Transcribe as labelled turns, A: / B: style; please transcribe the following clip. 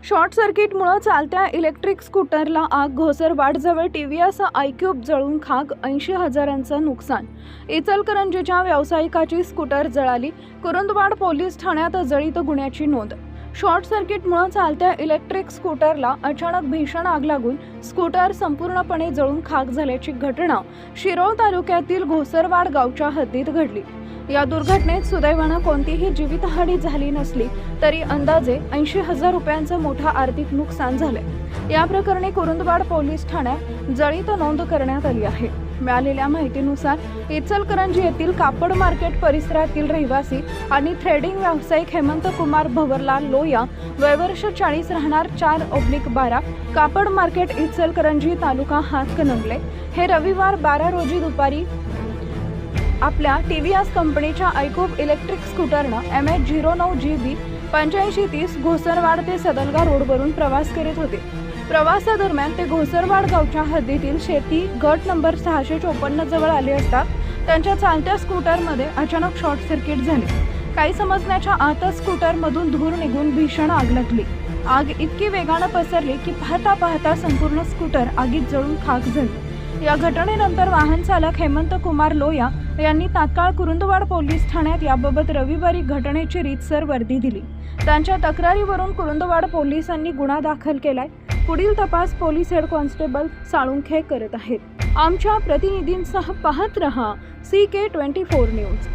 A: Short सर्किटमुळे चालत्या electric स्कूटरला आग, घोसरवाडजवळ टीव्हीएस आयक्यूब जळून खाक, 80,000चं नुकसान. इचलकरंजीच्या व्यावसायिकाची स्कूटर जळाली, कुरुंदवाड पोलीस ठाण्यात जळीत गुन्ह्याची नोंद. शॉर्ट सर्किटमुळे चालत्या इलेक्ट्रिक स्कूटरला अचानक भीषण आग लागून स्कूटर संपूर्णपणे जळून खाक झाल्याची घटना शिरोळ तालुक्यातील घोसरवाड गावच्या हद्दीत घडली. या दुर्घटनेत सुदैवानं कोणतीही जीवितहानी झाली नसली तरी अंदाजे 80,000 रुपयांचं मोठं आर्थिक नुकसान झाले. या प्रकरणी कुरुंदवाड पोलीस ठाण्यात जळीत नोंद करण्यात आली आहे. मिळालेल्या माहितीनुसार इचलकरंजी येथील कापड मार्केट परिसरातील रहिवासी आणि थ्रेडिंग व्यावसायिक हेमंत कुमार भवरलाल लोया, वय वर्ष 40, राहणार 4/12, कापड मार्केट इचलकरंजी, तालुका हातकणंगले, हे रविवार 12 रोजी दुपारी आपल्या टीव्हीएस कंपनीच्या आयक्यूब इलेक्ट्रिक स्कूटरनं MH09GB 8530 घोसरवाड ते सदलगा रोडवरून प्रवास करीत होते. प्रवासादरम्यान ते घोसरवाड गावच्या हद्दीतील शेती गट नंबर 654 जवळ आले असता त्यांच्या चालत्या स्कूटरमध्ये अचानक शॉर्ट सर्किट झाले. काही समजण्याच्या आतच स्कूटरमधून धूर निघून भीषण आग लागली. आग इतकी वेगानं पसरली की पाहता संपूर्ण स्कूटर आगीत जळून खाक झाली. या घटनेनंतर वाहन चालक हेमंत कुमार लोया यांनी तात्काळ कुरुंदवाड पोलीस ठाण्यात याबाबत रविवारी घटनेची रीतसर वर्दी दिली. त्यांच्या तक्रारीवरून कुरुंदवाड पोलिसांनी गुन्हा दाखल केलाय. पुढील तपास पोलीस हेड कॉन्स्टेबल साळुंखे करत आहेत. आमच्या प्रतिनिधींसह पाहत रहा CK24 न्यूज.